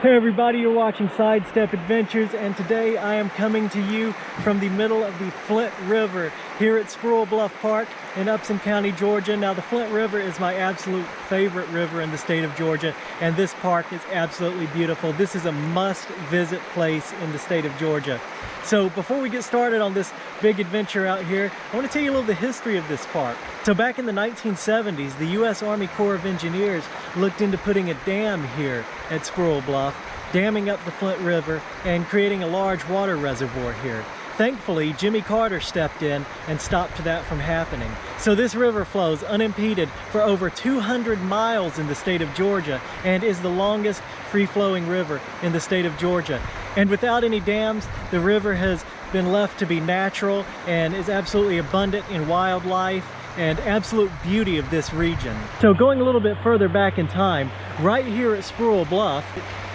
Hey everybody, you're watching Sidestep Adventures, and today I am coming to you from the middle of the Flint River here at Sprewell Bluff Park in Upson County, Georgia. Now the Flint River is my absolute favorite river in the state of Georgia, and this park is absolutely beautiful. This is a must-visit place in the state of Georgia. So before we get started on this big adventure out here, I want to tell you a little of the history of this park. So back in the 1970s, the U.S. Army Corps of Engineers looked into putting a dam here at Sprewell Bluff, damming up the Flint River and creating a large water reservoir here. Thankfully, Jimmy Carter stepped in and stopped that from happening. So this river flows unimpeded for over 200 miles in the state of Georgia and is the longest free-flowing river in the state of Georgia. And without any dams, the river has been left to be natural and is absolutely abundant in wildlife and absolute beauty of this region. So going a little bit further back in time, right here at Sprewell Bluff,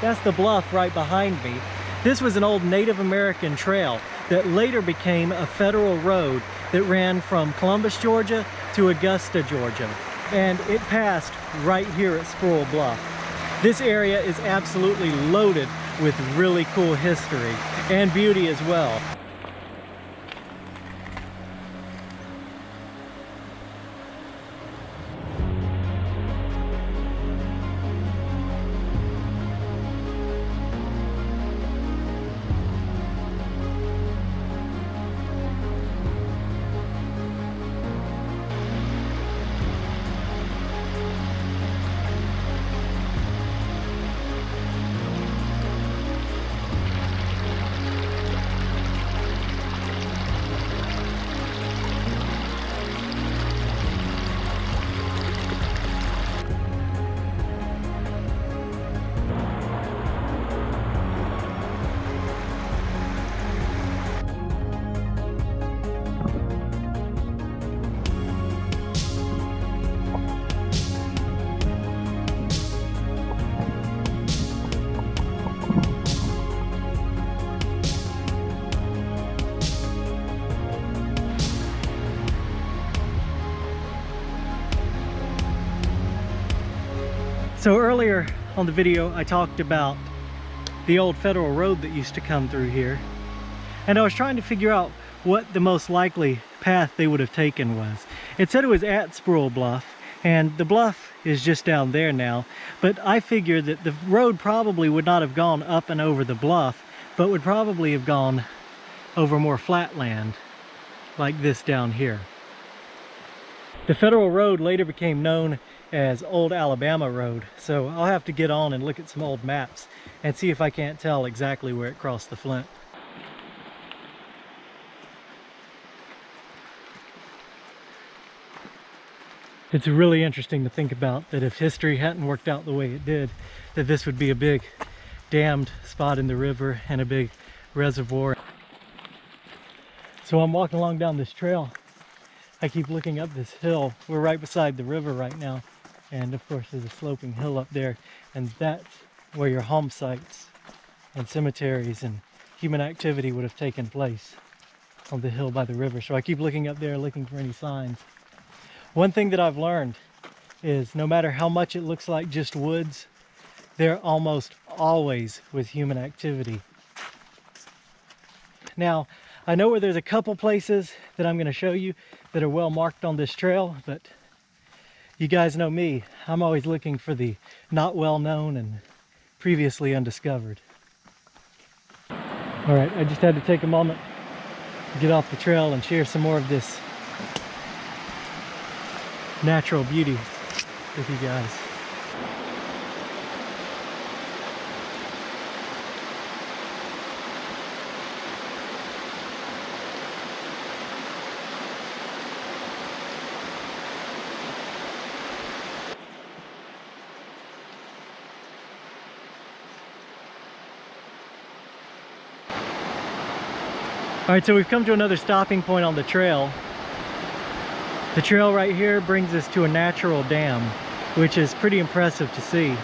that's the bluff right behind me, this was an old Native American trail that later became a federal road that ran from Columbus, Georgia to Augusta, Georgia. And it passed right here at Sprewell Bluff. This area is absolutely loaded with really cool history and beauty as well. So earlier on the video, I talked about the old federal road that used to come through here. And I was trying to figure out what the most likely path they would have taken was. It said it was at Sprewell Bluff, and the bluff is just down there now. But I figured that the road probably would not have gone up and over the bluff, but would probably have gone over more flat land, like this down here. The federal road later became known as Old Alabama Road, so I'll have to get on and look at some old maps and see if I can't tell exactly where it crossed the Flint. It's really interesting to think about that if history hadn't worked out the way it did, that this would be a big dammed spot in the river and a big reservoir. So I'm walking along down this trail. I keep looking up this hill. We're right beside the river right now. And of course there's a sloping hill up there, and that's where your home sites and cemeteries and human activity would have taken place, on the hill by the river. So I keep looking up there looking for any signs. One thing that I've learned is no matter how much it looks like just woods, they're almost always with human activity. Now, I know where there's a couple places that I'm going to show you that are well marked on this trail, but you guys know me. I'm always looking for the not well known and previously undiscovered. All right, I just had to take a moment to get off the trail and share some more of this natural beauty with you guys. All right, so we've come to another stopping point on the trail. The trail right here brings us to a natural dam, which is pretty impressive to see.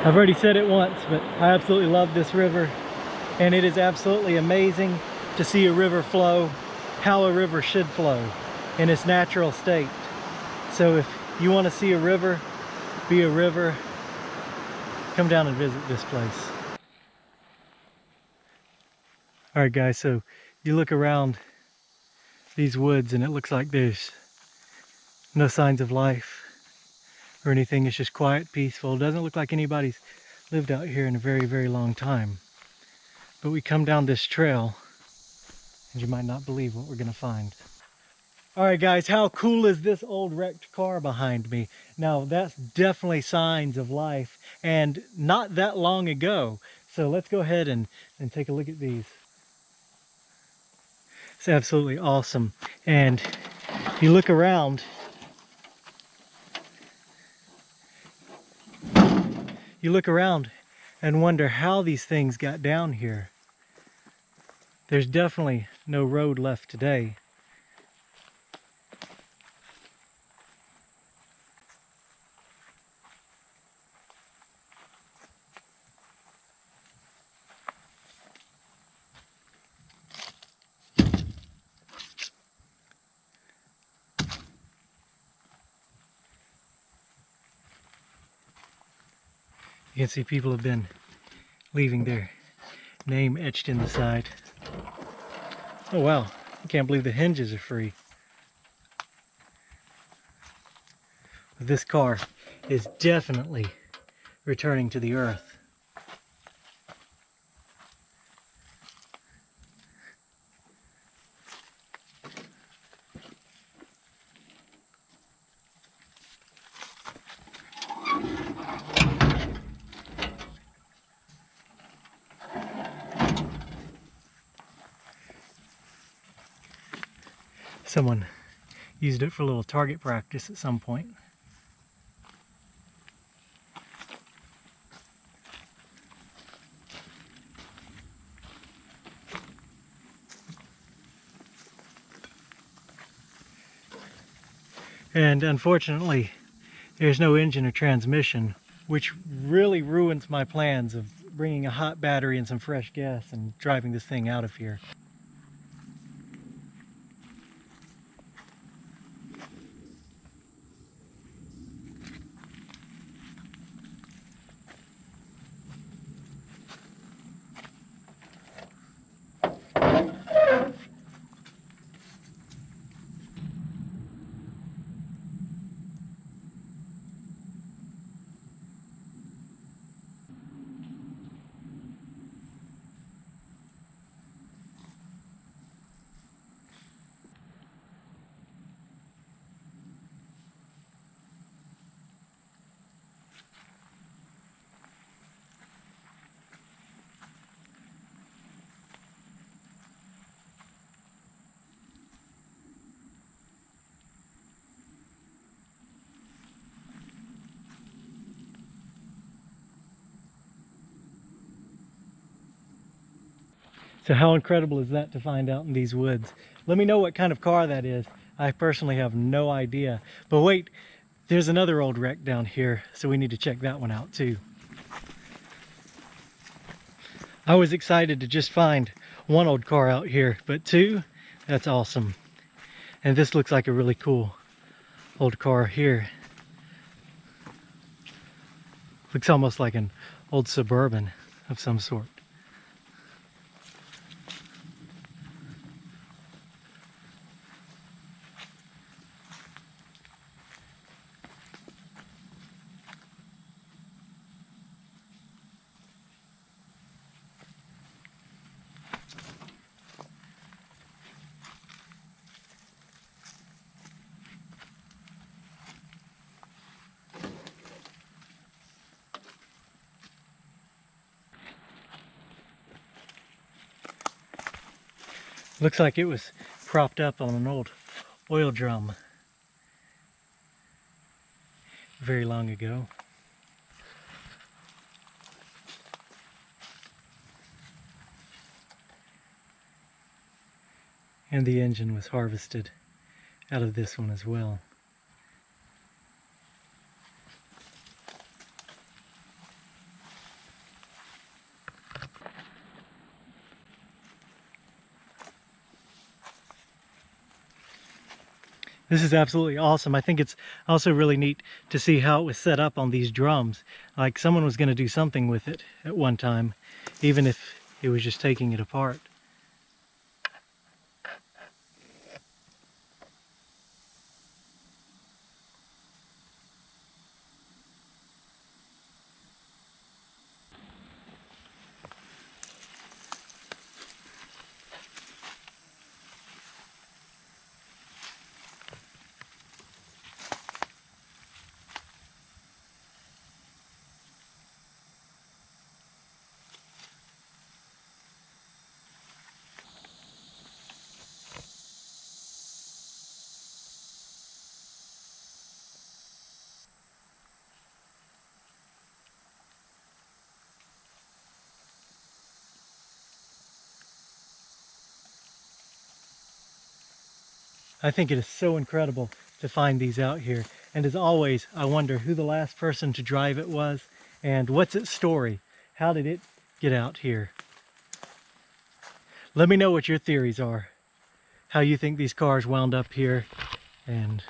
I've already said it once, but I absolutely love this river, and it is absolutely amazing to see a river flow how a river should flow in its natural state. So if you want to see a river be a river, come down and visit this place. All right guys, so you look around these woods and it looks like there's no signs of life or anything. It's just quiet, peaceful. It doesn't look like anybody's lived out here in a very, very long time. But we come down this trail and you might not believe what we're gonna find. All right guys, how cool is this old wrecked car behind me? Now that's definitely signs of life, and not that long ago. So let's go ahead and take a look at these. It's absolutely awesome. And you look around, and wonder how these things got down here. There's definitely no road left today. You can see people have been leaving their name etched in the side. Oh wow, I can't believe the hinges are free. This car is definitely returning to the earth. Someone used it for a little target practice at some point. And unfortunately, there's no engine or transmission, which really ruins my plans of bringing a hot battery and some fresh gas and driving this thing out of here. So how incredible is that to find out in these woods? Let me know what kind of car that is. I personally have no idea. But wait, there's another old wreck down here, so we need to check that one out too. I was excited to just find one old car out here, but two, that's awesome. And this looks like a really cool old car here. Looks almost like an old Suburban of some sort. Looks like it was propped up on an old oil drum very long ago. And the engine was harvested out of this one as well. This is absolutely awesome. I think it's also really neat to see how it was set up on these drums. Like someone was going to do something with it at one time, even if it was just taking it apart. I think it is so incredible to find these out here. And as always, I wonder who the last person to drive it was and what's its story? How did it get out here? Let me know what your theories are, how you think these cars wound up here, and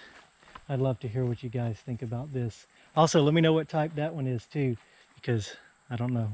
I'd love to hear what you guys think about this. Also, let me know what type that one is too, because I don't know.